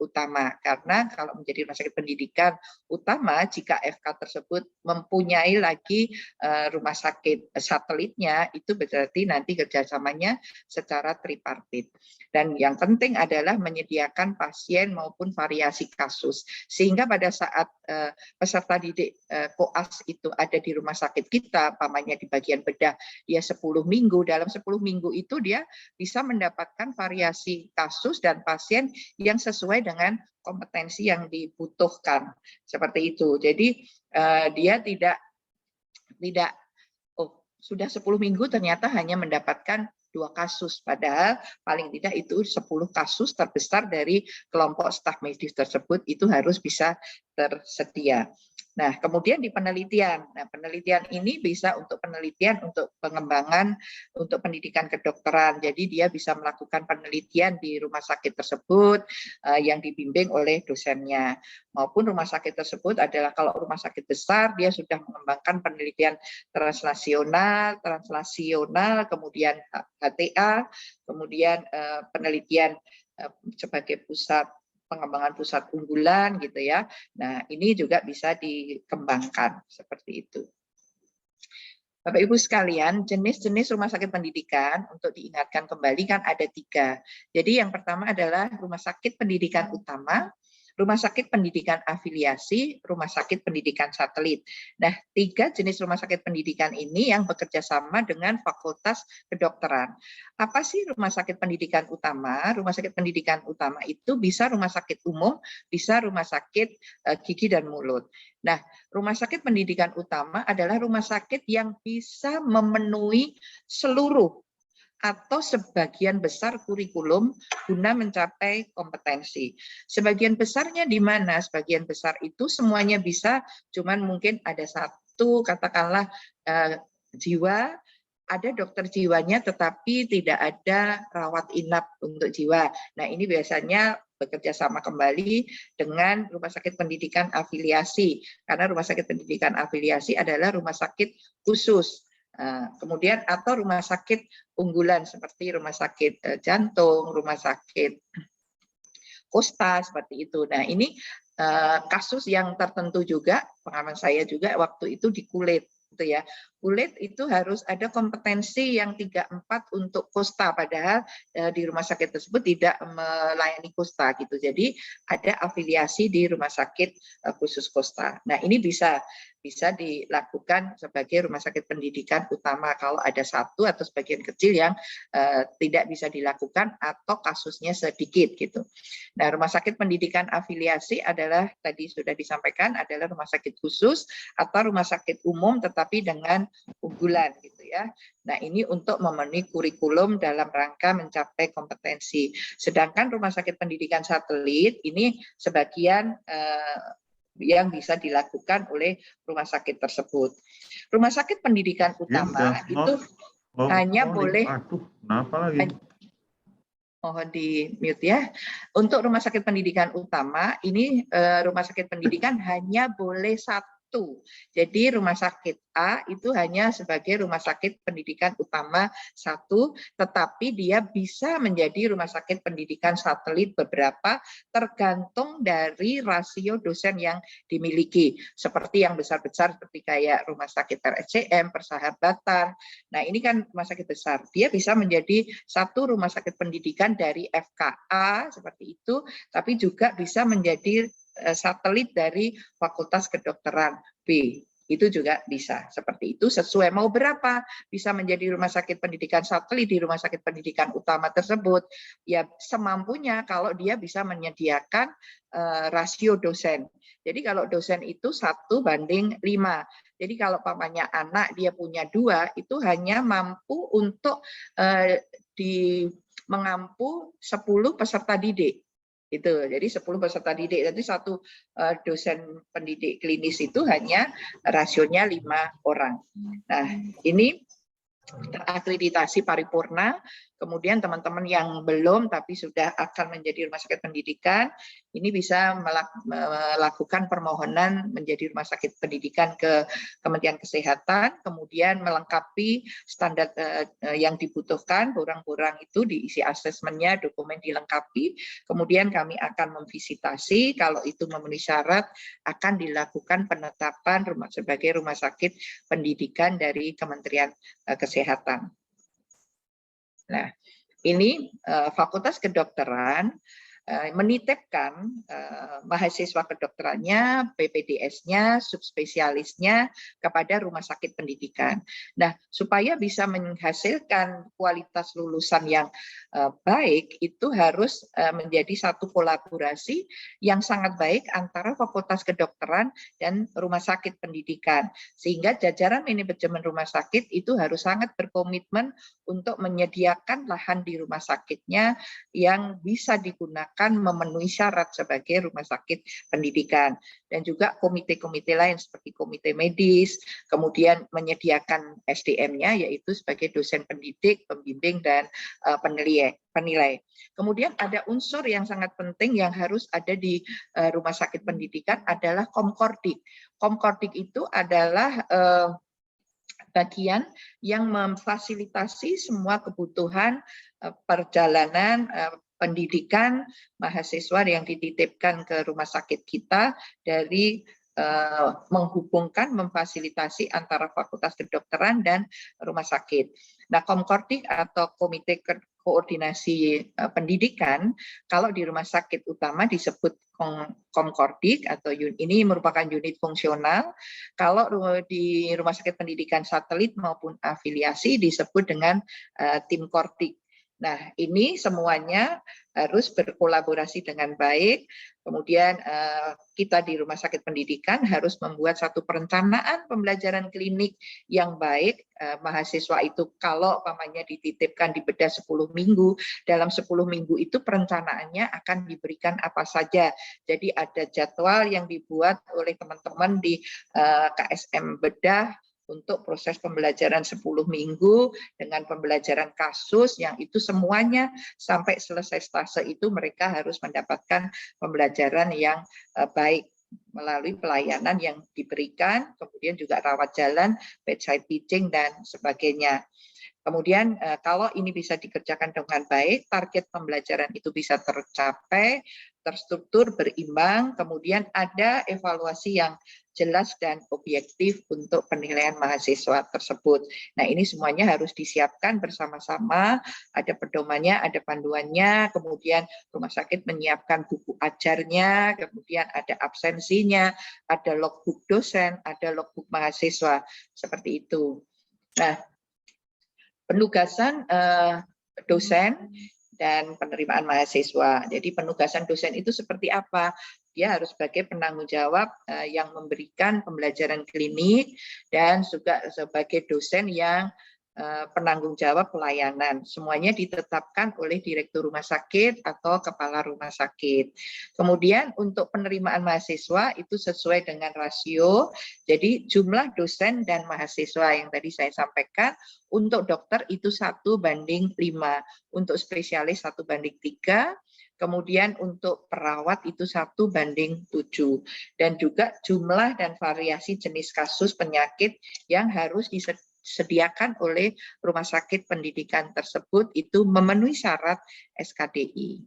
utama, karena kalau menjadi rumah sakit pendidikan utama, jika FK tersebut mempunyai lagi rumah sakit satelitnya, itu berarti nanti kerjasamanya secara tripartit. Dan yang penting adalah menyediakan pasien maupun variasi kasus, sehingga pada saat peserta didik koas itu ada di rumah sakit kita, pamannya di bagian bedah, dia 10 minggu, dalam 10 minggu itu dia bisa mendapatkan variasi kasus dan pasien yang sesuai dengan kompetensi yang dibutuhkan, seperti itu. Jadi dia tidak sudah 10 minggu ternyata hanya mendapatkan 2 kasus, padahal paling tidak itu 10 kasus terbesar dari kelompok staf medis tersebut itu harus bisa tersedia. Nah, kemudian di penelitian. Nah, penelitian ini bisa untuk penelitian untuk pengembangan untuk pendidikan kedokteran. Jadi dia bisa melakukan penelitian di rumah sakit tersebut yang dibimbing oleh dosennya. Maupun rumah sakit tersebut adalah kalau rumah sakit besar dia sudah mengembangkan penelitian translasional, kemudian HTA, kemudian penelitian sebagai pusat pengembangan pusat unggulan gitu ya. Nah, ini juga bisa dikembangkan seperti itu. Bapak Ibu sekalian, jenis-jenis rumah sakit pendidikan untuk diingatkan kembali kan ada 3. Jadi yang pertama adalah rumah sakit pendidikan utama, rumah sakit pendidikan afiliasi, rumah sakit pendidikan satelit. Nah, 3 jenis rumah sakit pendidikan ini yang bekerja sama dengan Fakultas Kedokteran. Apa sih rumah sakit pendidikan utama? Rumah sakit pendidikan utama itu bisa rumah sakit umum, bisa rumah sakit gigi dan mulut. Nah, rumah sakit pendidikan utama adalah rumah sakit yang bisa memenuhi seluruh atau sebagian besar kurikulum guna mencapai kompetensi. Sebagian besarnya di mana? Sebagian besar itu semuanya bisa, cuman mungkin ada satu, katakanlah jiwa, ada dokter jiwanya tetapi tidak ada rawat inap untuk jiwa. Nah, ini biasanya bekerja sama kembali dengan rumah sakit pendidikan afiliasi, karena rumah sakit pendidikan afiliasi adalah rumah sakit khusus. Kemudian atau rumah sakit unggulan seperti rumah sakit jantung, rumah sakit kosta seperti itu. Nah, ini kasus yang tertentu juga, pengalaman saya juga waktu itu di kulit gitu ya. Kulit itu harus ada kompetensi yang 3-4 untuk kosta, padahal di rumah sakit tersebut tidak melayani kosta gitu. Jadi ada afiliasi di rumah sakit khusus kosta. Nah, ini bisa dilakukan sebagai rumah sakit pendidikan utama kalau ada satu atau sebagian kecil yang tidak bisa dilakukan atau kasusnya sedikit gitu. Nah, rumah sakit pendidikan afiliasi adalah tadi sudah disampaikan adalah rumah sakit khusus atau rumah sakit umum tetapi dengan unggulan gitu ya. Nah, ini untuk memenuhi kurikulum dalam rangka mencapai kompetensi. Sedangkan rumah sakit pendidikan satelit ini sebagian yang bisa dilakukan oleh rumah sakit tersebut. Rumah sakit pendidikan utama itu hanya boleh mohon di mute ya. Untuk rumah sakit pendidikan utama ini rumah sakit pendidikan hanya boleh 1. Jadi rumah sakit A itu hanya sebagai rumah sakit pendidikan utama 1, tetapi dia bisa menjadi rumah sakit pendidikan satelit beberapa tergantung dari rasio dosen yang dimiliki. Seperti yang besar-besar seperti kayak rumah sakit RSCM, Persahabatan. Nah, ini kan rumah sakit besar. Dia bisa menjadi 1 rumah sakit pendidikan dari FKA seperti itu, tapi juga bisa menjadi satelit dari Fakultas Kedokteran B. Itu juga bisa seperti itu, sesuai mau berapa bisa menjadi rumah sakit pendidikan satelit di rumah sakit pendidikan utama tersebut ya semampunya kalau dia bisa menyediakan rasio dosen. Jadi kalau dosen itu 1:5. Jadi kalau pamannya anak dia punya 2 itu hanya mampu untuk mengampu 10 peserta didik. Itu jadi 10 peserta didik, jadi 1 dosen pendidik klinis itu hanya rasionya 5 orang. Nah, ini terakreditasi paripurna Kemudian teman-teman yang belum tapi sudah akan menjadi rumah sakit pendidikan, ini bisa melakukan permohonan menjadi rumah sakit pendidikan ke Kementerian Kesehatan, kemudian melengkapi standar yang dibutuhkan, borang-borang itu diisi asesmennya, dokumen dilengkapi, kemudian kami akan memvisitasi, kalau itu memenuhi syarat, akan dilakukan penetapan sebagai rumah sakit pendidikan dari Kementerian Kesehatan. Nah, ini Fakultas Kedokteran menitipkan mahasiswa kedokterannya, PPDS-nya, subspesialisnya kepada rumah sakit pendidikan. Nah, supaya bisa menghasilkan kualitas lulusan yang baik, itu harus menjadi satu kolaborasi yang sangat baik antara Fakultas Kedokteran dan rumah sakit pendidikan. Sehingga jajaran manajemen rumah sakit itu harus sangat berkomitmen untuk menyediakan lahan di rumah sakitnya yang bisa digunakan memenuhi syarat sebagai rumah sakit pendidikan, dan juga komite-komite lain seperti komite medis, kemudian menyediakan SDM-nya yaitu sebagai dosen pendidik, pembimbing, dan penilai. Kemudian ada unsur yang sangat penting yang harus ada di rumah sakit pendidikan adalah Komkordik. Komkordik itu adalah bagian yang memfasilitasi semua kebutuhan perjalanan pendidikan mahasiswa yang dititipkan ke rumah sakit kita dari menghubungkan, memfasilitasi antara Fakultas Kedokteran dan rumah sakit. Nah, Komkordik atau Komite Koordinasi Pendidikan, kalau di rumah sakit utama disebut Komkordik atau ini merupakan unit fungsional. Kalau di rumah sakit pendidikan satelit maupun afiliasi disebut dengan tim Kordik. Nah, ini semuanya harus berkolaborasi dengan baik. Kemudian kita di rumah sakit pendidikan harus membuat satu perencanaan pembelajaran klinik yang baik. Mahasiswa itu kalau umpamanya dititipkan di bedah 10 minggu, dalam 10 minggu itu perencanaannya akan diberikan apa saja. Jadi ada jadwal yang dibuat oleh teman-teman di KSM bedah untuk proses pembelajaran 10 minggu dengan pembelajaran kasus yang itu semuanya sampai selesai stase itu mereka harus mendapatkan pembelajaran yang baik melalui pelayanan yang diberikan, kemudian juga rawat jalan, bedside teaching, dan sebagainya. Kemudian kalau ini bisa dikerjakan dengan baik, target pembelajaran itu bisa tercapai, terstruktur, berimbang, kemudian ada evaluasi yang jelas dan objektif untuk penilaian mahasiswa tersebut. Nah, ini semuanya harus disiapkan bersama-sama, ada pedomannya, ada panduannya, kemudian rumah sakit menyiapkan buku ajarnya, kemudian ada absensinya, ada logbook dosen, ada logbook mahasiswa, seperti itu. Nah, penugasan dosen dan penerimaan mahasiswa. Jadi penugasan dosen itu seperti apa? Dia harus sebagai penanggung jawab yang memberikan pembelajaran klinik dan juga sebagai dosen yang penanggung jawab pelayanan. Semuanya ditetapkan oleh direktur rumah sakit atau kepala rumah sakit. Kemudian untuk penerimaan mahasiswa itu sesuai dengan rasio. Jadi jumlah dosen dan mahasiswa yang tadi saya sampaikan, untuk dokter itu 1:5, untuk spesialis 1:3, kemudian untuk perawat itu 1:7, dan juga jumlah dan variasi jenis kasus penyakit yang harus disediakan oleh rumah sakit pendidikan tersebut itu memenuhi syarat SKDI.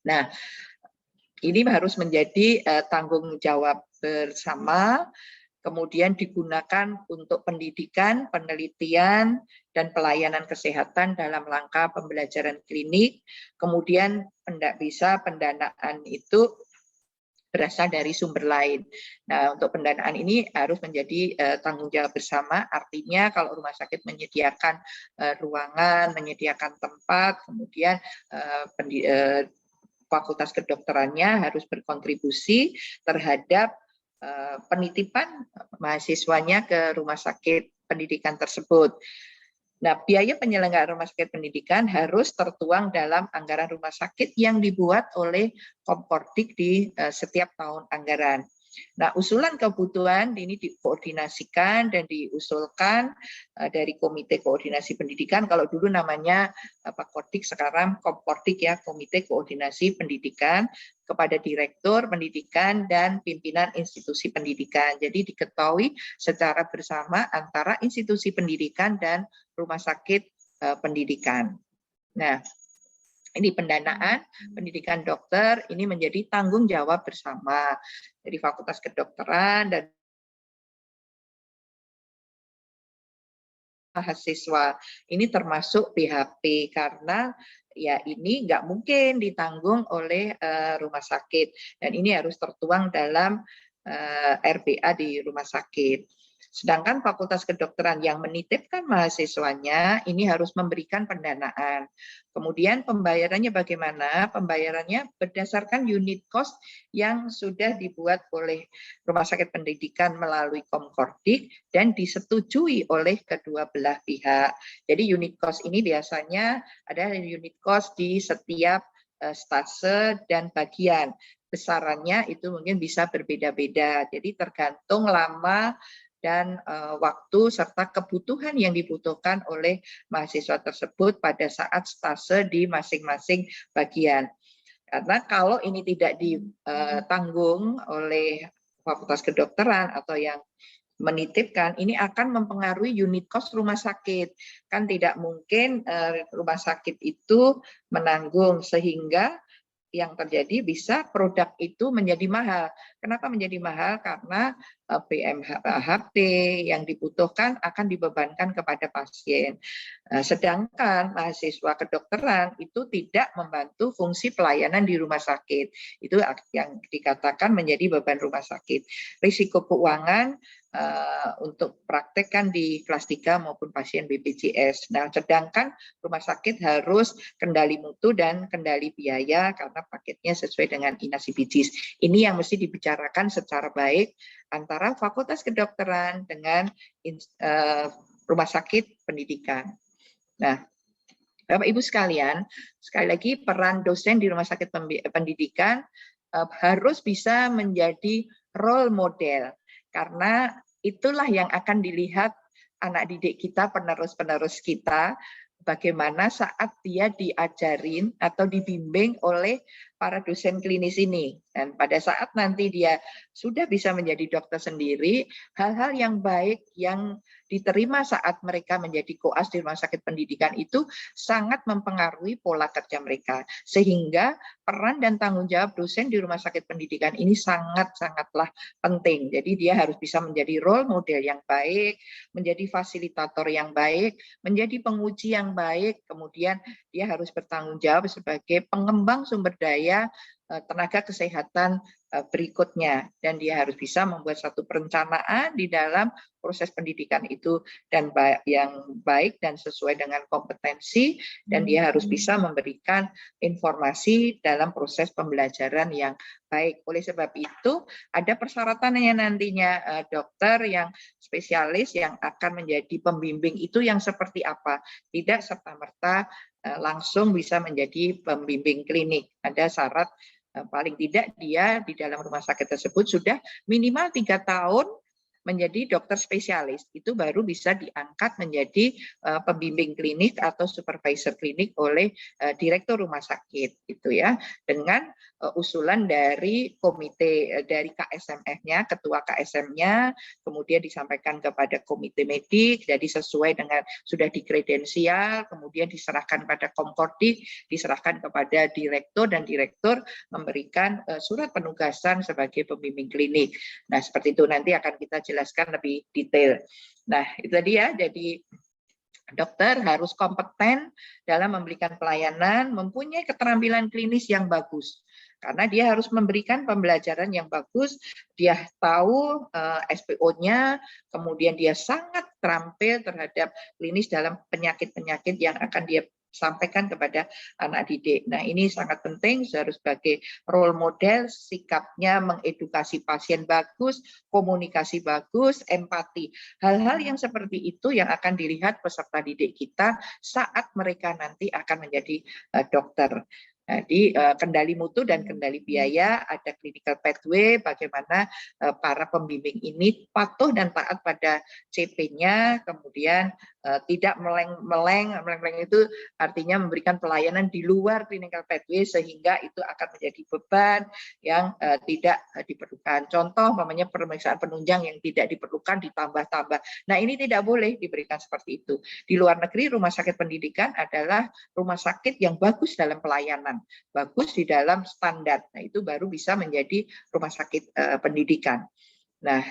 Nah, ini harus menjadi tanggung jawab bersama, kemudian digunakan untuk pendidikan, penelitian, dan pelayanan kesehatan dalam rangka pembelajaran klinik. Kemudian pendanaan itu berasal dari sumber lain. Nah, untuk pendanaan ini harus menjadi tanggung jawab bersama, artinya kalau rumah sakit menyediakan ruangan, menyediakan tempat, kemudian Fakultas Kedokterannya harus berkontribusi terhadap penitipan mahasiswanya ke rumah sakit pendidikan tersebut. Nah, biaya penyelenggaraan rumah sakit pendidikan harus tertuang dalam anggaran rumah sakit yang dibuat oleh Komkordik di setiap tahun anggaran. Nah, usulan kebutuhan ini dikoordinasikan dan diusulkan dari Komite Koordinasi Pendidikan. Kalau dulu namanya Kodik, sekarang Kompordik ya, Komite Koordinasi Pendidikan, kepada Direktur Pendidikan dan pimpinan institusi pendidikan. Jadi diketahui secara bersama antara institusi pendidikan dan rumah sakit pendidikan. Nah, ini pendanaan pendidikan dokter ini menjadi tanggung jawab bersama dari Fakultas Kedokteran dan mahasiswa. Ini termasuk PHP karena ya ini nggak mungkin ditanggung oleh rumah sakit dan ini harus tertuang dalam RBA di rumah sakit. Sedangkan Fakultas Kedokteran yang menitipkan mahasiswanya ini harus memberikan pendanaan. Kemudian pembayarannya bagaimana? Pembayarannya berdasarkan unit cost yang sudah dibuat oleh Rumah Sakit Pendidikan melalui Komkordik dan disetujui oleh kedua belah pihak. Jadi unit cost ini biasanya ada unit cost di setiap stase dan bagian. Besarannya itu mungkin bisa berbeda-beda. Jadi tergantung lama dan waktu serta kebutuhan yang dibutuhkan oleh mahasiswa tersebut pada saat stase di masing-masing bagian. Karena kalau ini tidak ditanggung oleh Fakultas Kedokteran atau yang menitipkan, ini akan mempengaruhi unit cost rumah sakit. Kan tidak mungkin rumah sakit itu menanggung, sehingga yang terjadi bisa produk itu menjadi mahal. Kenapa menjadi mahal? Karena PMHP yang dibutuhkan akan dibebankan kepada pasien. Sedangkan mahasiswa kedokteran itu tidak membantu fungsi pelayanan di rumah sakit. Itu yang dikatakan menjadi beban rumah sakit. Risiko keuangan untuk praktek kan di kelas 3 maupun pasien BPJS. Nah, sedangkan rumah sakit harus kendali mutu dan kendali biaya karena paketnya sesuai dengan INASIBIJIS. Ini yang mesti dibicarakan secara baik antara Fakultas Kedokteran dengan rumah sakit pendidikan. Nah, Bapak Ibu sekalian, sekali lagi peran dosen di rumah sakit pendidikan harus bisa menjadi role model, karena itulah yang akan dilihat anak didik kita, penerus-penerus kita, bagaimana saat dia diajarin atau dibimbing oleh para dosen klinis ini. Dan pada saat nanti dia sudah bisa menjadi dokter sendiri, hal-hal yang baik yang diterima saat mereka menjadi koas di rumah sakit pendidikan itu sangat mempengaruhi pola kerja mereka. Sehingga peran dan tanggung jawab dosen di rumah sakit pendidikan ini sangat-sangatlah penting. Jadi dia harus bisa menjadi role model yang baik, menjadi fasilitator yang baik, menjadi penguji yang baik, kemudian dia harus bertanggung jawab sebagai pengembang sumber daya tenaga kesehatan berikutnya, dan dia harus bisa membuat satu perencanaan di dalam proses pendidikan itu dan yang baik dan sesuai dengan kompetensi, dan dia harus bisa memberikan informasi dalam proses pembelajaran yang baik. Oleh sebab itu ada persyaratannya nantinya dokter yang spesialis yang akan menjadi pembimbing itu yang seperti apa, tidak serta-merta langsung bisa menjadi pembimbing klinik. Ada syarat paling tidak dia di dalam rumah sakit tersebut sudah minimal 3 tahun menjadi dokter spesialis, itu baru bisa diangkat menjadi pembimbing klinik atau supervisor klinik oleh direktur rumah sakit, gitu ya, dengan usulan dari komite dari KSMF-nya, ketua KSM-nya, kemudian disampaikan kepada komite medik, jadi sesuai dengan sudah dikredensial, kemudian diserahkan pada Komkordik, diserahkan kepada direktur, dan direktur memberikan surat penugasan sebagai pembimbing klinik. Nah, seperti itu nanti akan kita jelaskan lebih detail. Nah, itu tadi ya, jadi dokter harus kompeten dalam memberikan pelayanan, mempunyai keterampilan klinis yang bagus. Karena dia harus memberikan pembelajaran yang bagus, dia tahu SPO-nya, kemudian dia sangat terampil terhadap klinis dalam penyakit-penyakit yang akan dia sampaikan kepada anak didik. Nah, ini sangat penting, harus sebagai role model, sikapnya mengedukasi pasien bagus, komunikasi bagus, empati. Hal-hal yang seperti itu yang akan dilihat peserta didik kita saat mereka nanti akan menjadi dokter. Jadi kendali mutu dan kendali biaya, ada clinical pathway, bagaimana para pembimbing ini patuh dan taat pada CP-nya, kemudian tidak meleng itu artinya memberikan pelayanan di luar clinical pathway sehingga itu akan menjadi beban yang tidak diperlukan. Contoh, umpamanya pemeriksaan penunjang yang tidak diperlukan ditambah-tambah. Nah, ini tidak boleh diberikan seperti itu. Di luar negeri, rumah sakit pendidikan adalah rumah sakit yang bagus dalam pelayanan, bagus di dalam standar. Nah, itu baru bisa menjadi rumah sakit pendidikan. Nah,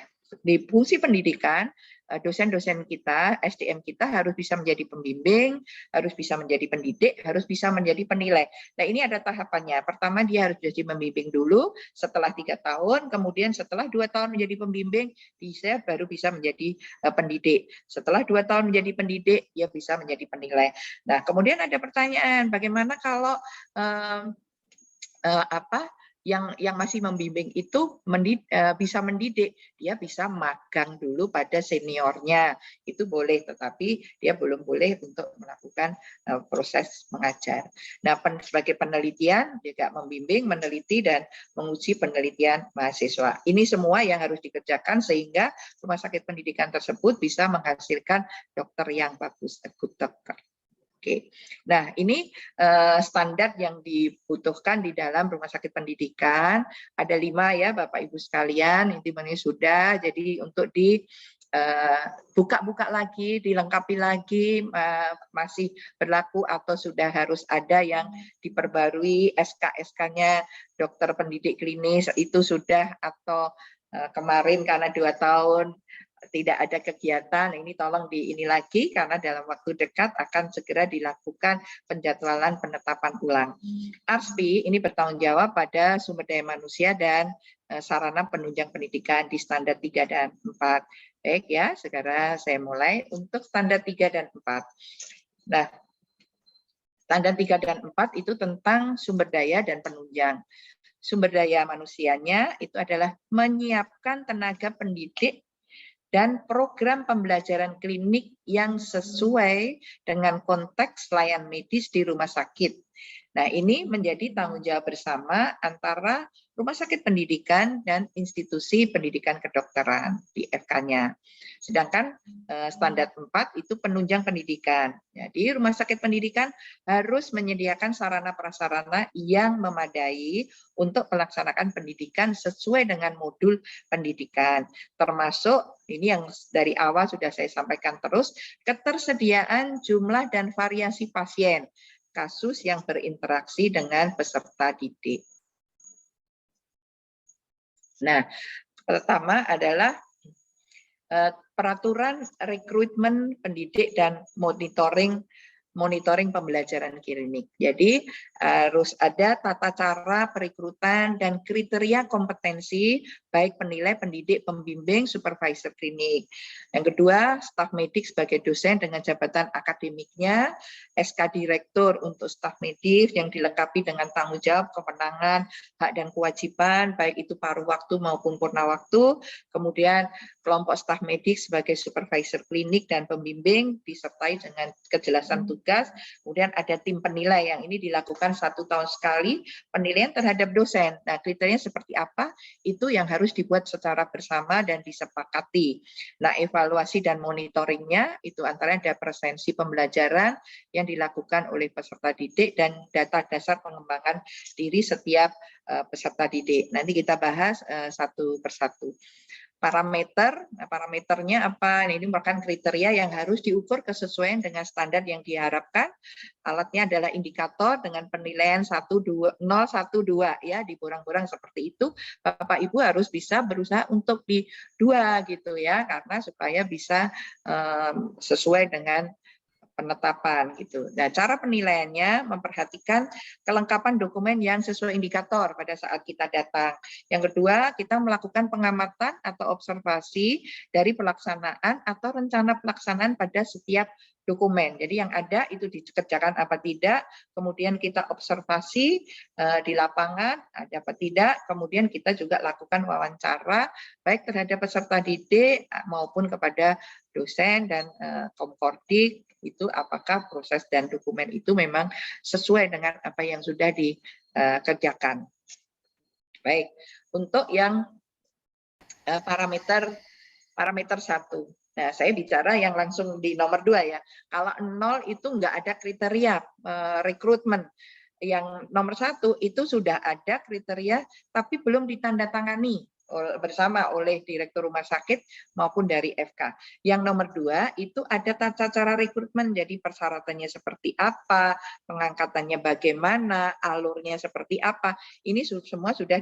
di fungsi pendidikan, dosen-dosen kita, SDM kita harus bisa menjadi pembimbing, harus bisa menjadi pendidik, harus bisa menjadi penilai. Nah, ini ada tahapannya. Pertama, dia harus jadi pembimbing dulu, setelah 3 tahun, kemudian setelah 2 tahun menjadi pembimbing, dia baru bisa menjadi pendidik. Setelah 2 tahun menjadi pendidik, dia bisa menjadi penilai. Nah, kemudian ada pertanyaan, bagaimana kalau yang masih membimbing itu bisa mendidik, dia bisa magang dulu pada seniornya, itu boleh, tetapi dia belum boleh untuk melakukan proses mengajar. Nah, sebagai penelitian juga membimbing, meneliti dan menguji penelitian mahasiswa. Ini semua yang harus dikerjakan sehingga rumah sakit pendidikan tersebut bisa menghasilkan dokter yang bagus, good doctor. Oke, nah ini standar yang dibutuhkan di dalam rumah sakit pendidikan. Ada 5 ya Bapak Ibu sekalian, intinya sudah. Jadi untuk dibuka-buka lagi, dilengkapi lagi, masih berlaku atau sudah harus ada yang diperbarui SK-nya dokter pendidik klinis itu sudah, atau kemarin karena 2 tahun tidak ada kegiatan, ini tolong ini lagi karena dalam waktu dekat akan segera dilakukan penjadwalan penetapan ulang. ARSPI ini bertanggung jawab pada sumber daya manusia dan sarana penunjang pendidikan di standar 3 dan 4. Baik ya, sekarang saya mulai untuk standar 3 dan 4. Nah, standar 3 dan 4 itu tentang sumber daya dan penunjang. Sumber daya manusianya itu adalah menyiapkan tenaga pendidik dan program pembelajaran klinik yang sesuai dengan konteks layanan medis di rumah sakit. Nah, ini menjadi tanggung jawab bersama antara rumah sakit pendidikan dan institusi pendidikan kedokteran di FK-nya. Sedangkan standar 4 itu penunjang pendidikan. Jadi rumah sakit pendidikan harus menyediakan sarana prasarana yang memadai untuk melaksanakan pendidikan sesuai dengan modul pendidikan. Termasuk ini yang dari awal sudah saya sampaikan terus, ketersediaan jumlah dan variasi pasien, kasus yang berinteraksi dengan peserta didik. Nah, pertama adalah peraturan rekrutmen pendidik dan monitoring pembelajaran klinik. Jadi harus ada tata cara perekrutan dan kriteria kompetensi baik penilai, pendidik, pembimbing, supervisor klinik. Yang kedua, staf medik sebagai dosen dengan jabatan akademiknya, SK direktur untuk staf medis yang dilengkapi dengan tanggung jawab, kewenangan, hak dan kewajiban baik itu paruh waktu maupun purna waktu. Kemudian kelompok staf medik sebagai supervisor klinik dan pembimbing disertai dengan kejelasan tugas. Kemudian ada tim penilai yang ini dilakukan 1 tahun sekali penilaian terhadap dosen. Nah, kriterianya seperti apa? Itu yang harus dibuat secara bersama dan disepakati. Nah, evaluasi dan monitoringnya itu antara ada presensi pembelajaran yang dilakukan oleh peserta didik dan data dasar pengembangan diri setiap peserta didik. Nanti kita bahas satu persatu. Parameternya apa? Ini merupakan kriteria yang harus diukur kesesuaian dengan standar yang diharapkan. Alatnya adalah indikator dengan penilaian 1, 2, 0, 1, 2 ya, diborang-borang seperti itu. Bapak Ibu harus bisa berusaha untuk di 2 gitu ya, karena supaya bisa sesuai dengan penetapan gitu. Nah, cara penilaiannya memperhatikan kelengkapan dokumen yang sesuai indikator pada saat kita datang. Yang kedua, kita melakukan pengamatan atau observasi dari pelaksanaan atau rencana pelaksanaan pada setiap dokumen. Jadi yang ada itu dikerjakan apa tidak, kemudian kita observasi di lapangan ada apa tidak, kemudian kita juga lakukan wawancara baik terhadap peserta didik maupun kepada dosen dan komkordik itu apakah proses dan dokumen itu memang sesuai dengan apa yang sudah dikerjakan. Baik, untuk yang parameter 1. Nah, saya bicara yang langsung di nomor 2 ya. Kalau 0 itu nggak ada kriteria rekrutmen. Yang nomor 1 itu sudah ada kriteria tapi belum ditandatangani bersama oleh Direktur Rumah Sakit maupun dari FK. Yang nomor 2 itu ada tata cara rekrutmen, jadi persyaratannya seperti apa, pengangkatannya bagaimana, alurnya seperti apa. Ini semua sudah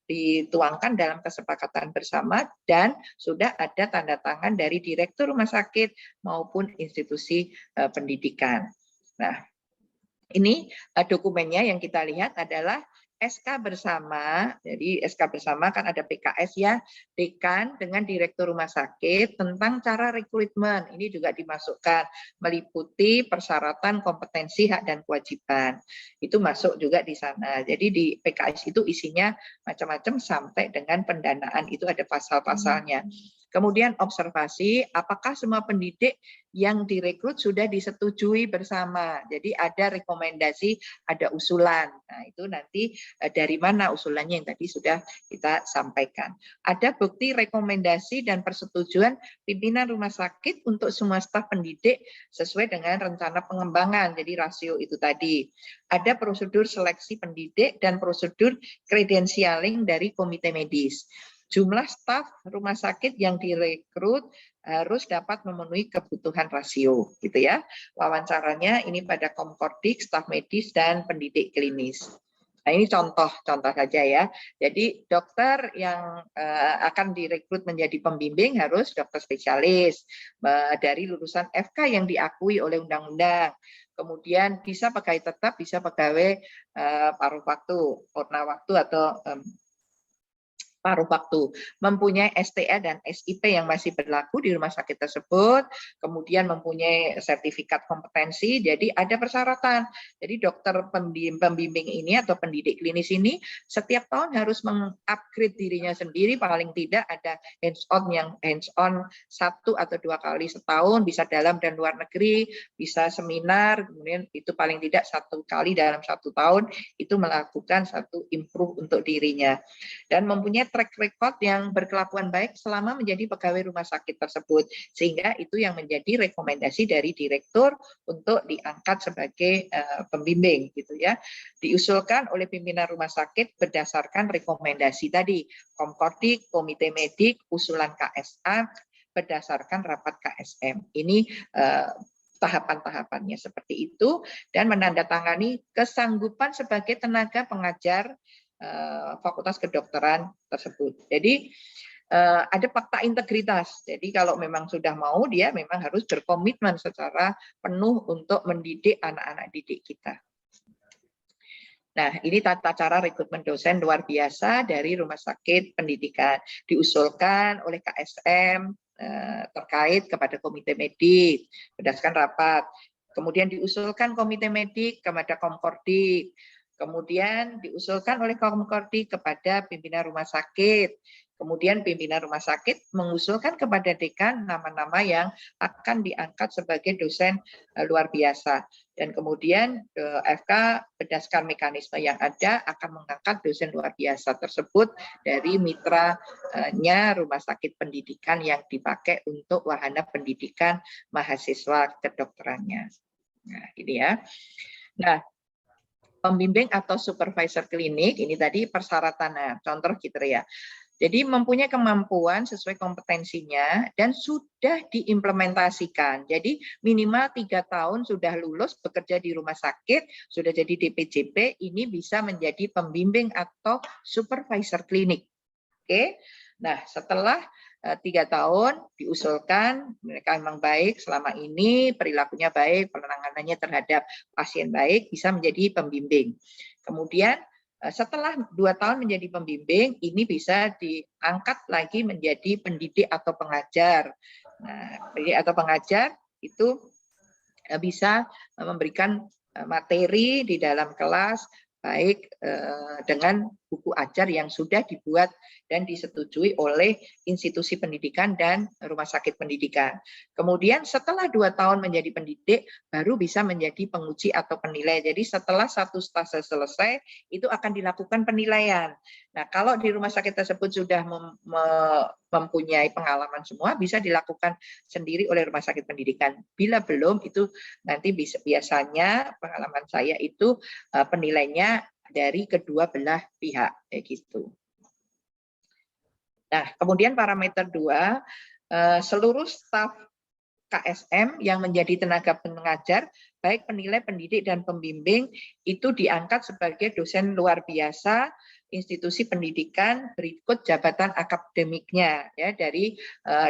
dituangkan dalam kesepakatan bersama dan sudah ada tanda tangan dari Direktur Rumah Sakit maupun institusi pendidikan. Nah, ini dokumennya yang kita lihat adalah SK bersama. Jadi SK bersama kan ada PKS ya, dekan dengan direktur rumah sakit tentang cara rekrutmen. Ini juga dimasukkan meliputi persyaratan, kompetensi, hak dan kewajiban. Itu masuk juga di sana. Jadi di PKS itu isinya macam-macam sampai dengan pendanaan itu ada pasal-pasalnya. Kemudian observasi, apakah semua pendidik yang direkrut sudah disetujui bersama. Jadi ada rekomendasi, ada usulan. Nah, itu nanti dari mana usulannya yang tadi sudah kita sampaikan. Ada bukti rekomendasi dan persetujuan pimpinan rumah sakit untuk semua staf pendidik sesuai dengan rencana pengembangan. Jadi rasio itu tadi. Ada prosedur seleksi pendidik dan prosedur kredensialing dari komite medis. Jumlah staf rumah sakit yang direkrut harus dapat memenuhi kebutuhan rasio, gitu ya. Wawancaranya ini pada Komkordik, staf medis dan pendidik klinis. Nah, ini contoh saja ya. Jadi dokter yang akan direkrut menjadi pembimbing harus dokter spesialis dari lulusan FK yang diakui oleh undang-undang. Kemudian bisa pegawai tetap, bisa pegawai paruh waktu, purna waktu atau paruh waktu, mempunyai STA dan SIP yang masih berlaku di rumah sakit tersebut, kemudian mempunyai sertifikat kompetensi, jadi ada persyaratan. Jadi dokter pembimbing ini atau pendidik klinis ini setiap tahun harus mengupgrade dirinya sendiri, paling tidak ada hands-on yang hands-on 1 atau 2 kali setahun, bisa dalam dan luar negeri, bisa seminar, kemudian itu paling tidak 1 kali dalam 1 tahun, itu melakukan satu improve untuk dirinya. Dan mempunyai track record yang berkelakuan baik selama menjadi pegawai rumah sakit tersebut, sehingga itu yang menjadi rekomendasi dari direktur untuk diangkat sebagai pembimbing, gitu ya. Diusulkan oleh pimpinan rumah sakit berdasarkan rekomendasi tadi, Komkordik, komite medik, usulan KSA, berdasarkan rapat KSM. Ini tahapan-tahapannya seperti itu, dan menandatangani kesanggupan sebagai tenaga pengajar Fakultas Kedokteran tersebut. Jadi ada fakta integritas. Jadi kalau memang sudah mau, dia memang harus berkomitmen secara penuh untuk mendidik anak-anak didik kita. Nah, ini tata cara rekrutmen dosen luar biasa dari Rumah Sakit Pendidikan. Diusulkan oleh KSM terkait kepada komite medik berdasarkan rapat. Kemudian diusulkan komite medik kepada Komkordik. Kemudian diusulkan oleh Komkordik kepada pimpinan rumah sakit. Kemudian pimpinan rumah sakit mengusulkan kepada dekan nama-nama yang akan diangkat sebagai dosen luar biasa. Dan kemudian FK berdasarkan mekanisme yang ada akan mengangkat dosen luar biasa tersebut dari mitranya rumah sakit pendidikan yang dipakai untuk wahana pendidikan mahasiswa kedokterannya. Nah, ini ya. Nah, pembimbing atau supervisor klinik, ini tadi persyaratannya, contoh gitu ya. Jadi mempunyai kemampuan sesuai kompetensinya dan sudah diimplementasikan. Jadi minimal 3 tahun sudah lulus bekerja di rumah sakit, sudah jadi DPJP, ini bisa menjadi pembimbing atau supervisor klinik. Oke. Nah, setelah 3 tahun diusulkan mereka memang baik selama ini, perilakunya baik, penanganannya terhadap pasien baik, bisa menjadi pembimbing. Kemudian setelah 2 tahun menjadi pembimbing, ini bisa diangkat lagi menjadi pendidik atau pengajar. Nah, pendidik atau pengajar itu bisa memberikan materi di dalam kelas baik dengan buku ajar yang sudah dibuat dan disetujui oleh institusi pendidikan dan rumah sakit pendidikan. Kemudian setelah 2 tahun menjadi pendidik, baru bisa menjadi penguji atau penilai. Jadi setelah 1 stase selesai, itu akan dilakukan penilaian. Nah, kalau di rumah sakit tersebut sudah mempunyai pengalaman semua, bisa dilakukan sendiri oleh rumah sakit pendidikan. Bila belum, itu nanti biasanya pengalaman saya itu penilainya dari kedua belah pihak, kayak gitu. Nah, kemudian parameter 2, seluruh staf KSM yang menjadi tenaga pengajar, baik penilai, pendidik, dan pembimbing, itu diangkat sebagai dosen luar biasa institusi pendidikan berikut jabatan akademiknya ya dari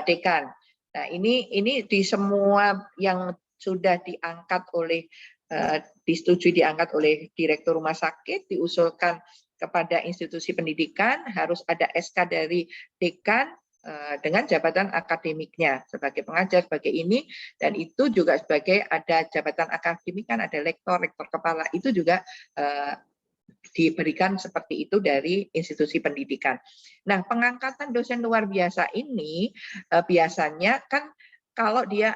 dekan. Nah, ini di semua yang sudah diangkat oleh disetujui diangkat oleh direktur rumah sakit, diusulkan kepada institusi pendidikan, harus ada SK dari dekan dengan jabatan akademiknya sebagai pengajar, sebagai ini, dan itu juga sebagai ada jabatan akademik kan ada lektor, rektor kepala, itu juga diberikan seperti itu dari institusi pendidikan. Nah, pengangkatan dosen luar biasa ini biasanya kan kalau dia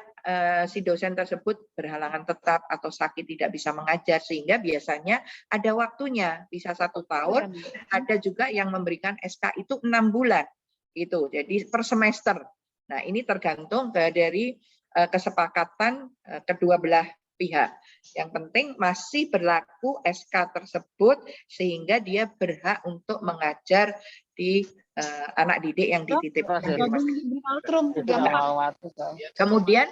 si dosen tersebut berhalangan tetap atau sakit tidak bisa mengajar, sehingga biasanya ada waktunya, bisa 1 tahun, ada juga yang memberikan SK itu 6 bulan, gitu. Jadi per semester. Nah, ini tergantung dari kesepakatan kedua belah pihak. Yang penting masih berlaku SK tersebut sehingga dia berhak untuk mengajar di anak didik yang dititipkan di rumah sakit. Kemudian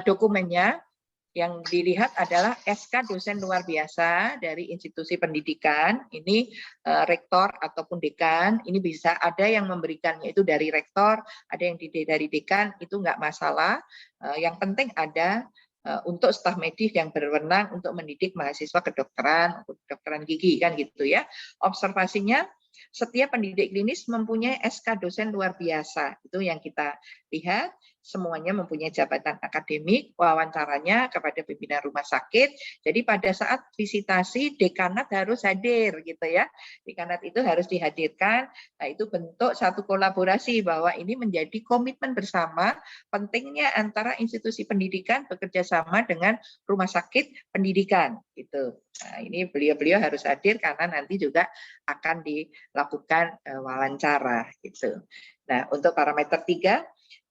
dokumennya yang dilihat adalah SK dosen luar biasa dari institusi pendidikan. Ini rektor ataupun dekan, ini bisa ada yang memberikannya itu dari rektor, ada yang dari dekan, itu nggak masalah. Yang penting ada untuk staf medis yang berwenang untuk mendidik mahasiswa kedokteran gigi kan gitu ya. Observasinya setiap pendidik klinis mempunyai SK dosen luar biasa. Itu yang kita lihat, semuanya mempunyai jabatan akademik, wawancaranya kepada pimpinan rumah sakit. Jadi pada saat visitasi dekanat harus hadir gitu ya. Dekanat itu harus dihadirkan. Nah, itu bentuk satu kolaborasi bahwa ini menjadi komitmen bersama pentingnya antara institusi pendidikan bekerja sama dengan rumah sakit pendidikan gitu. Nah, ini beliau-beliau harus hadir karena nanti juga akan dilakukan wawancara gitu. Nah, untuk parameter 3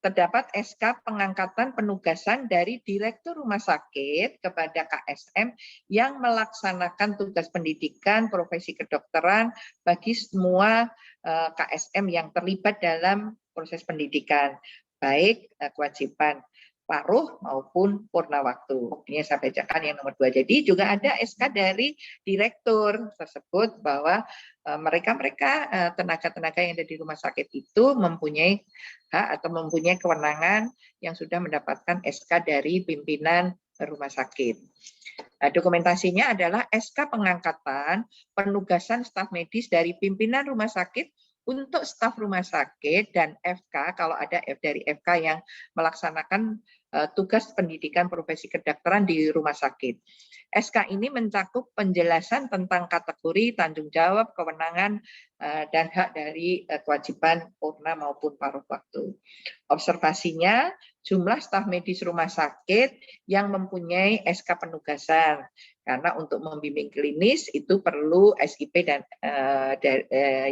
terdapat SK pengangkatan penugasan dari Direktur Rumah Sakit kepada KSM yang melaksanakan tugas pendidikan profesi kedokteran bagi semua KSM yang terlibat dalam proses pendidikan, baik kewajiban paruh maupun purna waktu. Ini saya bacakan yang nomor 2. Jadi juga ada SK dari direktur tersebut bahwa mereka tenaga-tenaga yang ada di rumah sakit itu mempunyai hak atau mempunyai kewenangan yang sudah mendapatkan SK dari pimpinan rumah sakit. Nah, dokumentasinya adalah SK pengangkatan penugasan staf medis dari pimpinan rumah sakit untuk staf rumah sakit dan FK, kalau ada dari FK yang melaksanakan tugas pendidikan profesi kedokteran di rumah sakit. SK ini mencakup penjelasan tentang kategori, tanggung jawab, kewenangan, dan hak dari kewajiban purna maupun paruh waktu. Observasinya, jumlah staf medis rumah sakit yang mempunyai SK penugasan. Karena untuk membimbing klinis itu perlu SIP dan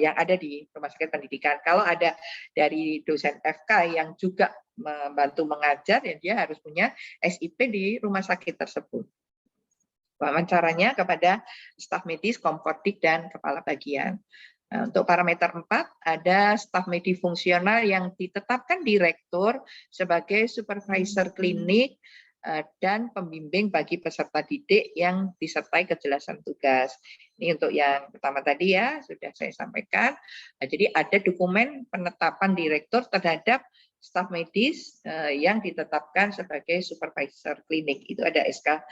yang ada di rumah sakit pendidikan. Kalau ada dari dosen FK yang juga membantu mengajar, ya dia harus punya SIP di rumah sakit tersebut. Wawancaranya kepada staf medis, komkordik, dan kepala bagian. Nah, untuk parameter 4, ada staf medis fungsional yang ditetapkan direktur sebagai supervisor klinik dan pembimbing bagi peserta didik yang disertai kejelasan tugas. Ini untuk yang pertama tadi ya, sudah saya sampaikan. Nah, jadi ada dokumen penetapan direktur terhadap staf medis yang ditetapkan sebagai supervisor klinik. Itu ada SK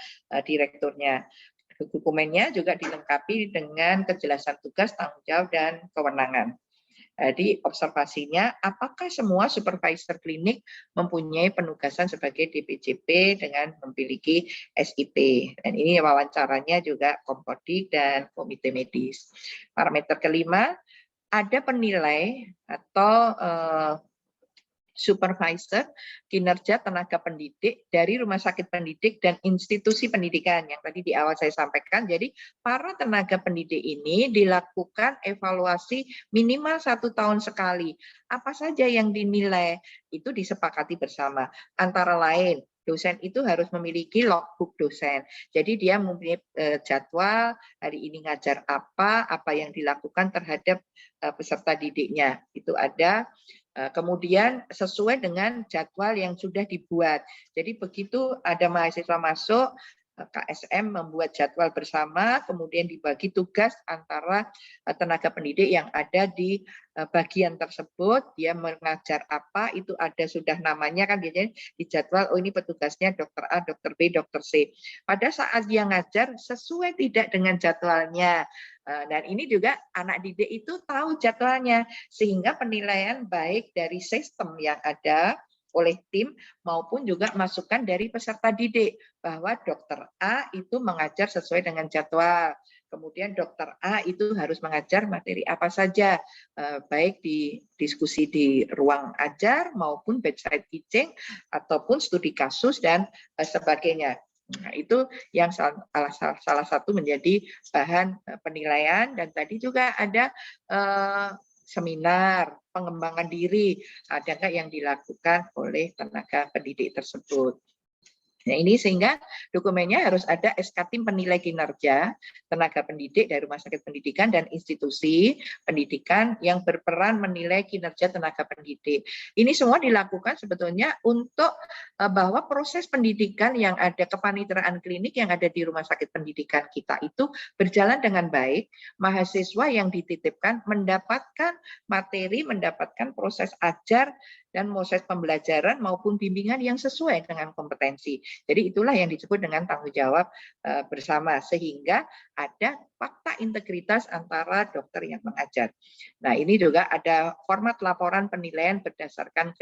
direkturnya. Dokumennya juga dilengkapi dengan kejelasan tugas, tanggung jawab, dan kewenangan. Jadi observasinya, apakah semua supervisor klinik mempunyai penugasan sebagai DPJP dengan memiliki SIP. Dan ini wawancaranya juga Kompodik dan komite medis. Parameter kelima, ada penilai atau supervisor kinerja tenaga pendidik dari rumah sakit pendidik dan institusi pendidikan yang tadi di awal saya sampaikan. Jadi para tenaga pendidik ini dilakukan evaluasi minimal 1 tahun sekali. Apa saja yang dinilai itu disepakati bersama. Antara lain dosen itu harus memiliki logbook dosen. Jadi dia mempunyai jadwal hari ini ngajar apa yang dilakukan terhadap peserta didiknya. Itu ada. Kemudian sesuai dengan jadwal yang sudah dibuat. Jadi begitu ada mahasiswa masuk, KSM membuat jadwal bersama, kemudian dibagi tugas antara tenaga pendidik yang ada di bagian tersebut. Dia mengajar apa, itu ada sudah namanya kan biasanya di jadwal, oh ini petugasnya dokter A, dokter B, dokter C. Pada saat dia ngajar sesuai tidak dengan jadwalnya. Dan ini juga anak didik itu tahu jadwalnya, sehingga penilaian baik dari sistem yang ada oleh tim maupun juga masukan dari peserta didik bahwa dokter A itu mengajar sesuai dengan jadwal. Kemudian dokter A itu harus mengajar materi apa saja, baik di diskusi di ruang ajar maupun bedside teaching ataupun studi kasus dan sebagainya. Nah, itu yang salah satu menjadi bahan penilaian. Dan tadi juga ada seminar pengembangan diri, ada nggak yang dilakukan oleh tenaga pendidik tersebut. Nah, ini sehingga dokumennya harus ada SK tim penilai kinerja tenaga pendidik dari rumah sakit pendidikan dan institusi pendidikan yang berperan menilai kinerja tenaga pendidik. Ini semua dilakukan sebetulnya untuk bahwa proses pendidikan yang ada, kepanitraan klinik yang ada di rumah sakit pendidikan kita itu berjalan dengan baik, mahasiswa yang dititipkan mendapatkan materi, mendapatkan proses ajar dan proses pembelajaran maupun bimbingan yang sesuai dengan kompetensi. Jadi itulah yang disebut dengan tanggung jawab bersama, sehingga ada fakta integritas antara dokter yang mengajar. Nah, ini juga ada format laporan penilaian berdasarkan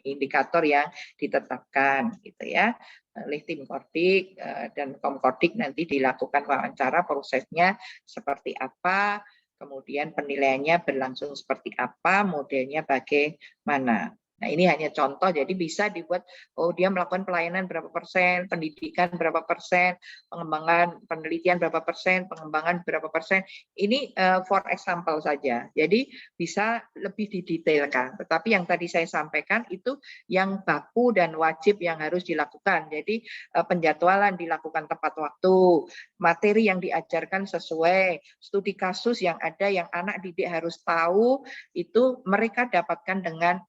indikator yang ditetapkan, gitu ya, oleh tim Kompodik dan Kompodik. Nanti dilakukan wawancara, prosesnya seperti apa, kemudian penilaiannya berlangsung seperti apa, modelnya bagaimana. Nah, ini hanya contoh, jadi bisa dibuat, oh dia melakukan pelayanan berapa persen, pendidikan berapa persen, pengembangan penelitian berapa persen, pengembangan berapa persen. Ini for example saja, jadi bisa lebih didetailkan. Tetapi yang tadi saya sampaikan itu yang baku dan wajib yang harus dilakukan. Jadi penjadwalan dilakukan tepat waktu, materi yang diajarkan sesuai, studi kasus yang ada yang anak didik harus tahu, itu mereka dapatkan dengan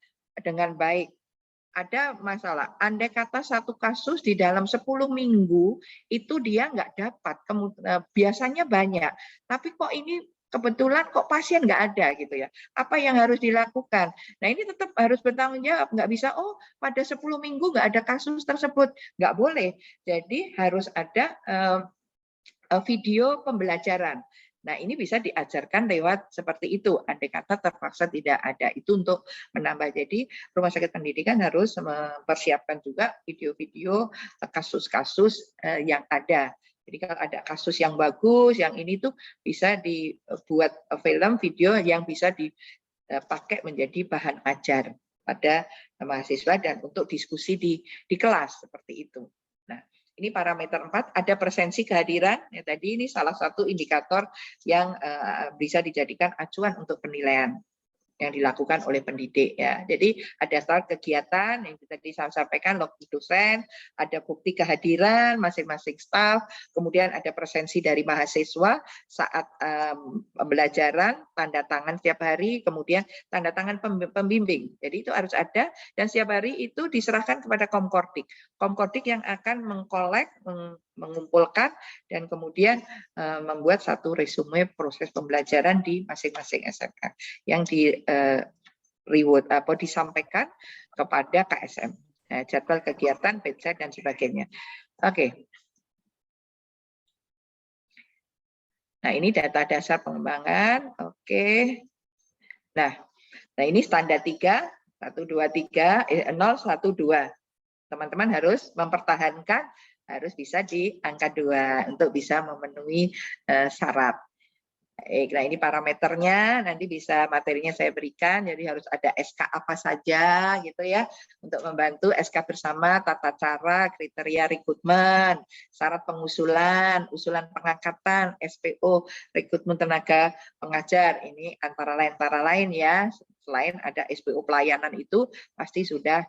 baik. Ada masalah, andai kata satu kasus di dalam 10 minggu itu dia nggak dapat, biasanya banyak, tapi kok ini kebetulan kok pasien nggak ada gitu ya, apa yang harus dilakukan? Nah, ini tetap harus bertanggung jawab, nggak bisa oh pada 10 minggu nggak ada kasus tersebut, nggak boleh. Jadi harus ada video pembelajaran. Nah, ini bisa diajarkan lewat seperti itu, andai kata terpaksa tidak ada. Itu untuk menambah. Jadi, rumah sakit pendidikan harus mempersiapkan juga video-video kasus-kasus yang ada. Jadi, kalau ada kasus yang bagus, yang ini tuh bisa dibuat film, video yang bisa dipakai menjadi bahan ajar pada mahasiswa dan untuk diskusi di kelas, seperti itu. Nah, ini parameter 4, ada presensi kehadiran. Ya, tadi ini salah satu indikator yang bisa dijadikan acuan untuk penilaian yang dilakukan oleh pendidik ya. Jadi ada start kegiatan yang tadi saya sampaikan, logbook dosen, ada bukti kehadiran masing-masing staf, kemudian ada presensi dari mahasiswa saat pembelajaran, tanda tangan setiap hari, kemudian tanda tangan pembimbing. Jadi itu harus ada dan setiap hari itu diserahkan kepada Kompodik. Kompodik yang akan mengkolek, mengumpulkan dan kemudian membuat satu resume proses pembelajaran di masing-masing SMK yang reward disampaikan kepada KSM, jadwal kegiatan, bedside dan sebagainya. Oke. Nah, ini data dasar pengembangan. Oke. Nah, Nah, ini standar 3, 1, 2, 3, 0, 1, 2. Teman-teman harus mempertahankan, harus bisa di angka 2 untuk bisa memenuhi syarat. Baik, nah ini parameternya, nanti bisa materinya saya berikan, jadi harus ada SK apa saja gitu ya, untuk membantu SK bersama, tata cara, kriteria rekrutmen, syarat pengusulan, usulan pengangkatan, SPO, rekrutmen tenaga pengajar, ini antara lain ya, selain ada SPO pelayanan itu pasti sudah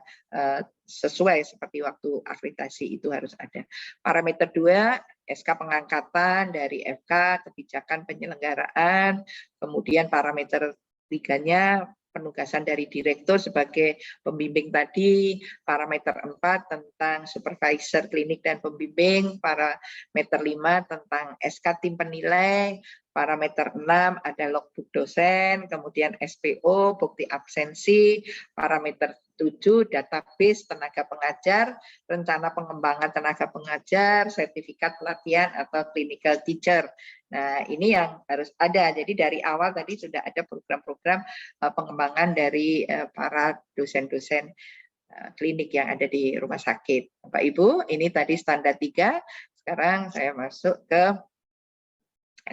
sesuai seperti waktu akreditasi itu harus ada. Parameter 2, SK pengangkatan dari FK, kebijakan penyelenggaraan, kemudian parameter 3-nya penugasan dari direktur sebagai pembimbing tadi, parameter 4 tentang supervisor klinik dan pembimbing, parameter 5 tentang SK tim penilai, parameter 6 ada logbook dosen, kemudian SPO, bukti absensi, parameter 7 database tenaga pengajar, rencana pengembangan tenaga pengajar, sertifikat pelatihan atau clinical teacher. Nah, ini yang harus ada. Jadi dari awal tadi sudah ada program-program pengembangan dari para dosen-dosen klinik yang ada di rumah sakit. Bapak Ibu, ini tadi standar 3. Sekarang saya masuk ke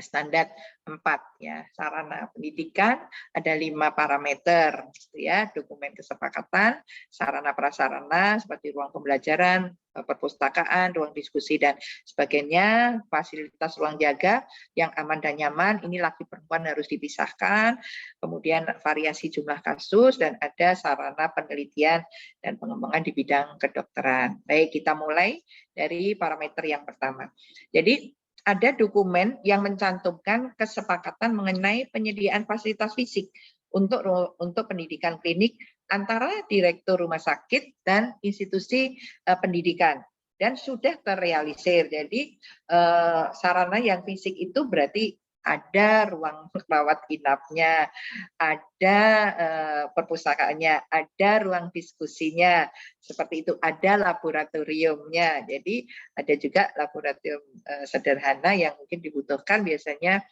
standar 4 ya. Sarana pendidikan ada 5 parameter ya, dokumen kesepakatan, sarana prasarana seperti ruang pembelajaran, perpustakaan, ruang diskusi dan sebagainya, fasilitas ruang jaga yang aman dan nyaman, ini laki perempuan harus dipisahkan, kemudian variasi jumlah kasus dan ada sarana penelitian dan pengembangan di bidang kedokteran. Baik, kita mulai dari parameter yang pertama. Jadi ada dokumen yang mencantumkan kesepakatan mengenai penyediaan fasilitas fisik untuk pendidikan klinik antara direktur rumah sakit dan institusi pendidikan dan sudah terrealisir. Jadi sarana yang fisik itu berarti ada ruang rawat inapnya, ada perpustakaannya, ada ruang diskusinya, seperti itu, ada laboratoriumnya. Jadi ada juga laboratorium sederhana yang mungkin dibutuhkan biasanya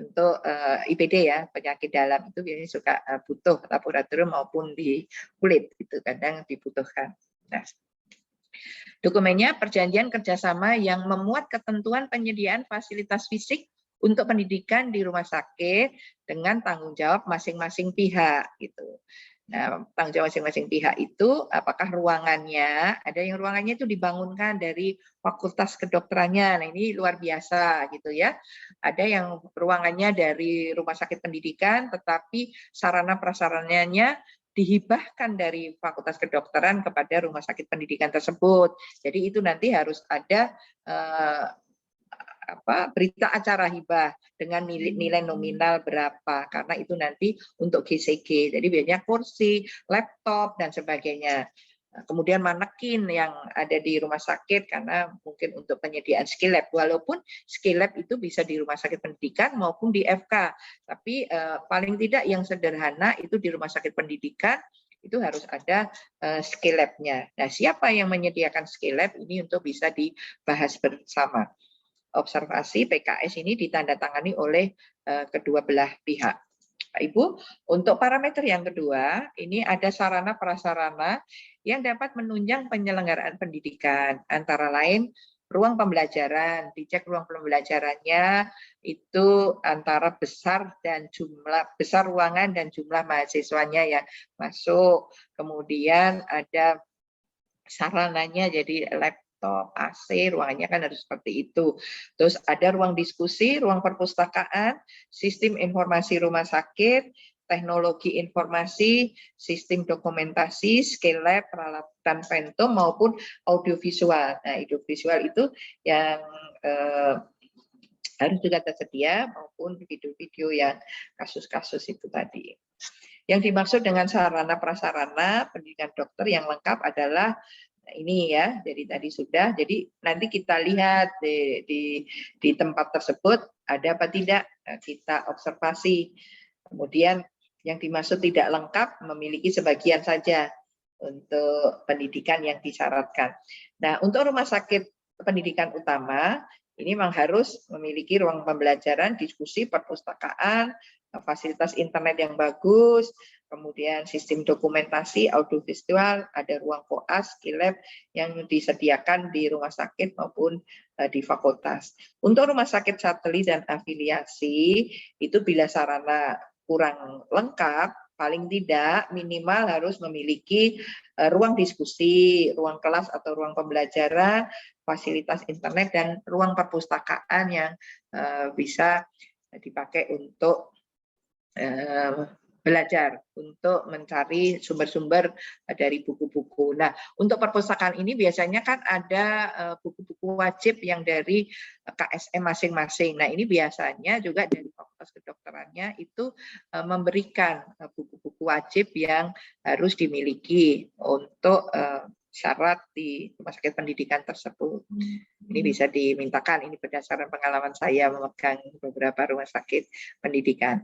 untuk IPD ya, penyakit dalam itu biasanya suka butuh laboratorium maupun di kulit, itu kadang dibutuhkan. Nah, dokumennya perjanjian kerjasama yang memuat ketentuan penyediaan fasilitas fisik untuk pendidikan di rumah sakit dengan tanggung jawab masing-masing pihak gitu. Nah, tanggung jawab masing-masing pihak itu apakah ruangannya, ada yang ruangannya itu dibangunkan dari fakultas kedokterannya. Nah, ini luar biasa gitu ya. Ada yang ruangannya dari rumah sakit pendidikan tetapi sarana prasarananya dihibahkan dari fakultas kedokteran kepada rumah sakit pendidikan tersebut. Jadi itu nanti harus ada berita acara hibah dengan nilai nominal berapa, karena itu nanti untuk GCG. Jadi biasanya kursi, laptop dan sebagainya. Kemudian manekin yang ada di rumah sakit karena mungkin untuk penyediaan skill lab, walaupun skill lab itu bisa di rumah sakit pendidikan maupun di FK, tapi paling tidak yang sederhana itu di rumah sakit pendidikan itu harus ada skill lab-nya. Nah, siapa yang menyediakan skill lab ini untuk bisa dibahas bersama. Observasi PKS ini ditandatangani oleh kedua belah pihak. Pak Ibu, untuk parameter yang kedua, ini ada sarana prasarana yang dapat menunjang penyelenggaraan pendidikan, antara lain ruang pembelajaran, dicek ruang pembelajarannya itu antara besar ruangan dan jumlah mahasiswanya yang masuk. Kemudian ada sarananya jadi laptop, AC, ruangannya kan harus seperti itu. Terus ada ruang diskusi, ruang perpustakaan, sistem informasi rumah sakit, teknologi informasi, sistem dokumentasi, skill lab, peralatan Phantom maupun audiovisual. Nah, audiovisual itu yang harus juga tersedia maupun video-video yang kasus-kasus itu tadi. Yang dimaksud dengan sarana prasarana pendidikan dokter yang lengkap adalah ini ya, jadi tadi sudah. Jadi nanti kita lihat di tempat tersebut ada apa tidak, kita observasi. Kemudian yang dimaksud tidak lengkap memiliki sebagian saja untuk pendidikan yang disyaratkan. Nah, untuk rumah sakit pendidikan utama ini memang harus memiliki ruang pembelajaran, diskusi, perpustakaan, fasilitas internet yang bagus, kemudian sistem dokumentasi, audiovisual, ada ruang koas, kilab yang disediakan di rumah sakit maupun di fakultas. Untuk rumah sakit satelit dan afiliasi, itu bila sarana kurang lengkap, paling tidak minimal harus memiliki ruang diskusi, ruang kelas atau ruang pembelajaran, fasilitas internet, dan ruang perpustakaan yang bisa dipakai untuk belajar, untuk mencari sumber-sumber dari buku-buku. Nah, untuk perpustakaan ini biasanya kan ada buku-buku wajib yang dari KSM masing-masing. Nah, ini biasanya juga dari fakultas kedokterannya itu memberikan buku-buku wajib yang harus dimiliki untuk syarat di rumah sakit pendidikan tersebut. Ini bisa dimintakan, ini berdasarkan pengalaman saya memegang beberapa rumah sakit pendidikan.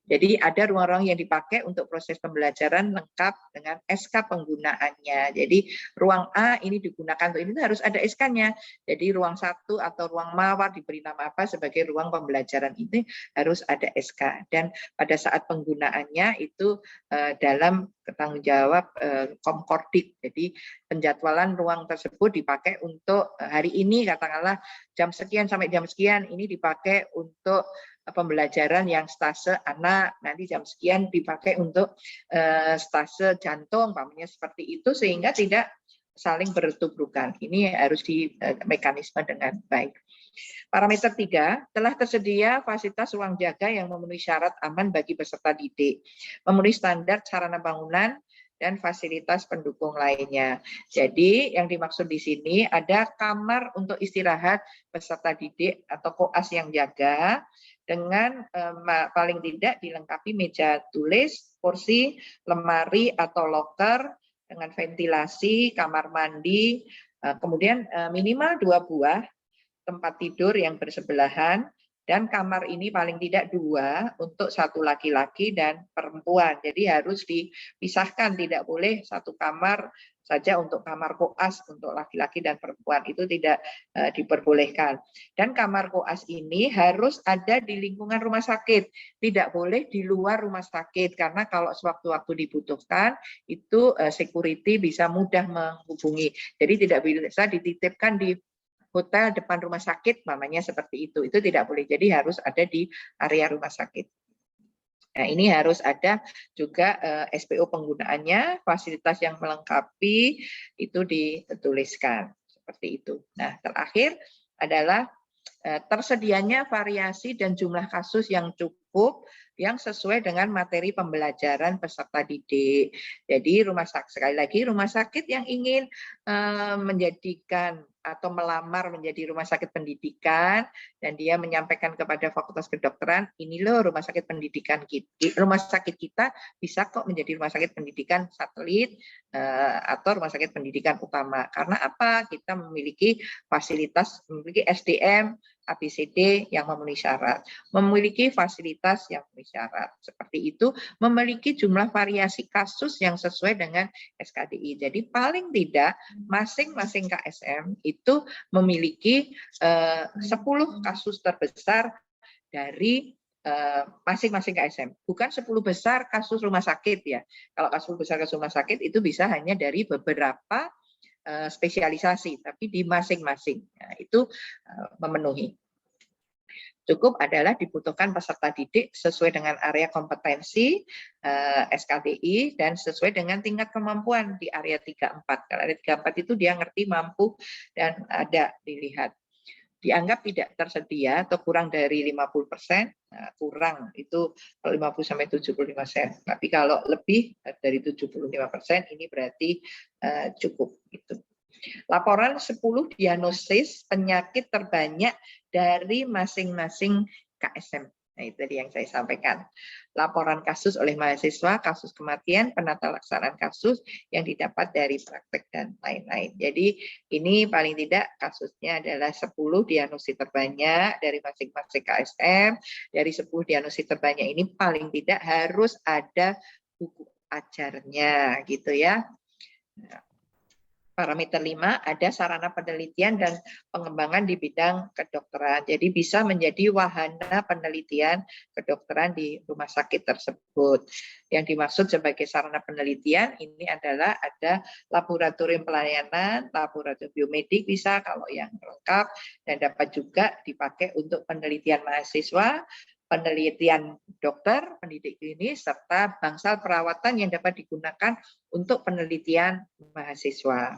Jadi ada ruang-ruang yang dipakai untuk proses pembelajaran lengkap dengan SK penggunaannya. Jadi ruang A ini digunakan untuk ini harus ada SK-nya. Jadi ruang 1 atau ruang mawar diberi nama apa sebagai ruang pembelajaran ini harus ada SK. Dan pada saat penggunaannya itu dalam tanggung jawab Komkordik. Jadi penjadwalan ruang tersebut dipakai untuk hari ini katakanlah jam sekian sampai jam sekian ini dipakai untuk pembelajaran yang stase anak, nanti jam sekian dipakai untuk stase jantung, umpamanya seperti itu, sehingga tidak saling bertubrukan. Ini harus di mekanisme dengan baik. Parameter 3, telah tersedia fasilitas ruang jaga yang memenuhi syarat aman bagi peserta didik, memenuhi standar sarana bangunan, dan fasilitas pendukung lainnya. Jadi yang dimaksud di sini ada kamar untuk istirahat peserta didik atau koas yang jaga, dengan paling tidak dilengkapi meja tulis, kursi, lemari atau loker, dengan ventilasi, kamar mandi, kemudian minimal 2 buah tempat tidur yang bersebelahan, dan kamar ini paling tidak 2 untuk 1 laki-laki dan perempuan. Jadi harus dipisahkan, tidak boleh 1 kamar saja untuk kamar koas untuk laki-laki dan perempuan, itu tidak diperbolehkan. Dan kamar koas ini harus ada di lingkungan rumah sakit, tidak boleh di luar rumah sakit, karena kalau sewaktu-waktu dibutuhkan itu security bisa mudah menghubungi. Jadi tidak bisa dititipkan di hotel depan rumah sakit, namanya seperti itu tidak boleh. Jadi harus ada di area rumah sakit. Nah, ini harus ada juga SPO penggunaannya, fasilitas yang melengkapi itu dituliskan seperti itu. Nah, terakhir adalah tersedianya variasi dan jumlah kasus yang cukup yang sesuai dengan materi pembelajaran peserta didik. Jadi sekali lagi rumah sakit yang ingin menjadikan atau melamar menjadi rumah sakit pendidikan dan dia menyampaikan kepada Fakultas Kedokteran, ini loh rumah sakit pendidikan rumah sakit kita bisa kok menjadi rumah sakit pendidikan satelit atau rumah sakit pendidikan utama. Karena apa? Kita memiliki fasilitas, memiliki SDM ABCD yang memenuhi syarat, memiliki fasilitas yang memenuhi syarat. Seperti itu, memiliki jumlah variasi kasus yang sesuai dengan SKDI. Jadi paling tidak masing-masing KSM itu memiliki 10 kasus terbesar dari masing-masing KSM. Bukan 10 besar kasus rumah sakit ya. Kalau kasus besar kasus rumah sakit itu bisa hanya dari beberapa spesialisasi, tapi di masing-masing. Nah, itu memenuhi. Cukup adalah dibutuhkan peserta didik sesuai dengan area kompetensi SKDI dan sesuai dengan tingkat kemampuan di area 3-4. Kalau area 3-4 itu dia ngerti, mampu, dan ada dilihat. Dianggap tidak tersedia atau kurang dari 50%, nah, kurang itu 50-75%. Tapi kalau lebih dari 75% ini berarti cukup. Gitu. Laporan 10 diagnosis penyakit terbanyak dari masing-masing KSM. Nah, itu tadi yang saya sampaikan. Laporan kasus oleh mahasiswa, kasus kematian, penata laksanaan kasus yang didapat dari praktek dan lain-lain. Jadi ini paling tidak kasusnya adalah 10 diagnosis terbanyak dari masing-masing KSM. Dari 10 diagnosis terbanyak ini paling tidak harus ada buku ajarnya gitu ya. Nah, parameter 5 ada sarana penelitian dan pengembangan di bidang kedokteran. Jadi bisa menjadi wahana penelitian kedokteran di rumah sakit tersebut. Yang dimaksud sebagai sarana penelitian ini adalah ada laboratorium pelayanan, laboratorium biomedik bisa kalau yang lengkap, dan dapat juga dipakai untuk penelitian mahasiswa, penelitian dokter, pendidik klinis, serta bangsal perawatan yang dapat digunakan untuk penelitian mahasiswa.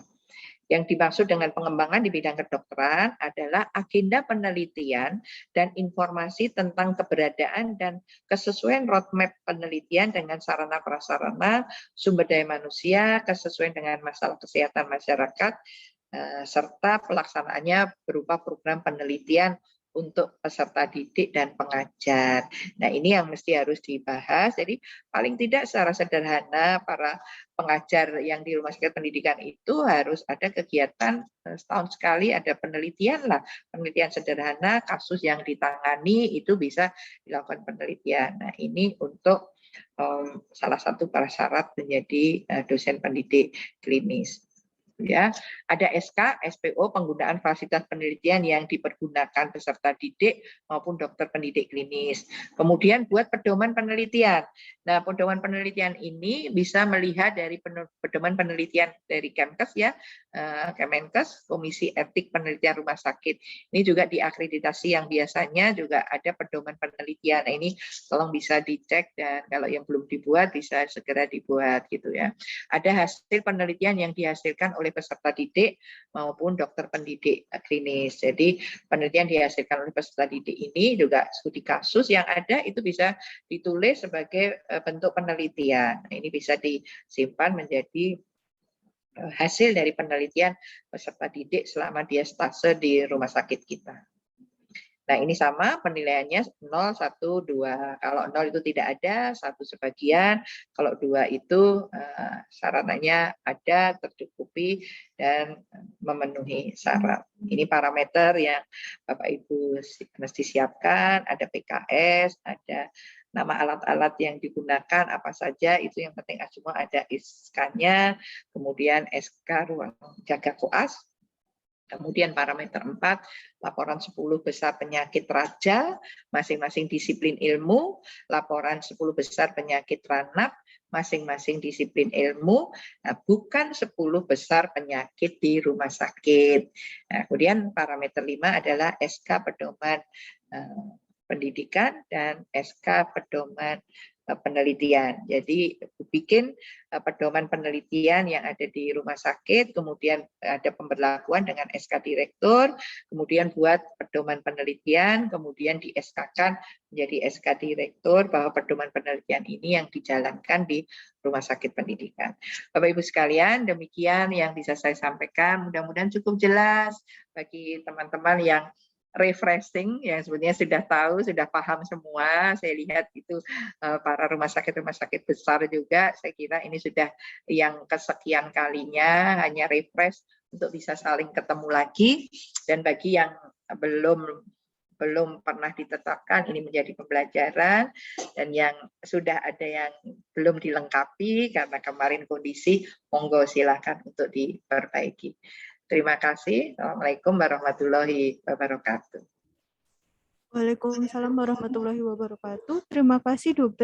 Yang dimaksud dengan pengembangan di bidang kedokteran adalah agenda penelitian dan informasi tentang keberadaan dan kesesuaian roadmap penelitian dengan sarana prasarana, sumber daya manusia, kesesuaian dengan masalah kesehatan masyarakat, serta pelaksanaannya berupa program penelitian untuk peserta didik dan pengajar. Nah, ini yang mesti harus dibahas. Jadi paling tidak secara sederhana para pengajar yang di rumah sakit pendidikan itu harus ada kegiatan setahun sekali, ada penelitian lah, penelitian sederhana, kasus yang ditangani itu bisa dilakukan penelitian. Nah, ini untuk salah satu prasyarat menjadi dosen pendidik klinis. Ya, ada SK, SPO penggunaan fasilitas penelitian yang dipergunakan peserta didik maupun dokter pendidik klinis. Kemudian buat pedoman penelitian. Nah, pedoman penelitian ini bisa melihat dari pedoman penelitian dari Kemkes ya, Kemenkes, Komisi Etik Penelitian Rumah Sakit. Ini juga diakreditasi yang biasanya juga ada pedoman penelitian. Nah, ini tolong bisa dicek dan kalau yang belum dibuat bisa segera dibuat gitu ya. Ada hasil penelitian yang dihasilkan oleh peserta didik maupun dokter pendidik klinis. Jadi penelitian dihasilkan oleh peserta didik ini juga studi kasus yang ada itu bisa ditulis sebagai bentuk penelitian. Nah, ini bisa disimpan menjadi hasil dari penelitian peserta didik selama dia stase di rumah sakit kita. Nah, ini sama penilaiannya 0, 1, 2. Kalau 0 itu tidak ada, 1 sebagian. Kalau 2 itu sarananya ada, tercukupi, dan memenuhi syarat. Ini parameter yang Bapak Ibu mesti siapkan, ada PKS, ada nama alat-alat yang digunakan, apa saja, itu yang penting semua ada SK-nya, kemudian SK ruang jaga koas. Kemudian parameter 4, laporan 10 besar penyakit raja, masing-masing disiplin ilmu, laporan 10 besar penyakit ranap, masing-masing disiplin ilmu, nah, bukan 10 besar penyakit di rumah sakit. Nah, kemudian parameter 5 adalah SK pedoman pendidikan dan SK pedoman penelitian. Jadi bikin pedoman penelitian yang ada di rumah sakit, kemudian ada pemberlakuan dengan SK direktur, kemudian buat pedoman penelitian, kemudian di SK-kan menjadi SK direktur bahwa pedoman penelitian ini yang dijalankan di rumah sakit pendidikan. Bapak Ibu sekalian, demikian yang bisa saya sampaikan. Mudah-mudahan cukup jelas bagi teman-teman yang refreshing, yang sebenarnya sudah tahu, sudah paham semua. Saya lihat itu para rumah sakit besar juga, saya kira ini sudah yang kesekian kalinya hanya refresh untuk bisa saling ketemu lagi. Dan bagi yang belum pernah ditetapkan, ini menjadi pembelajaran, dan yang sudah ada yang belum dilengkapi karena kemarin kondisi, monggo silakan untuk diperbaiki. Terima kasih. Assalamualaikum warahmatullahi wabarakatuh. Waalaikumsalam warahmatullahi wabarakatuh. Terima kasih, Dokter.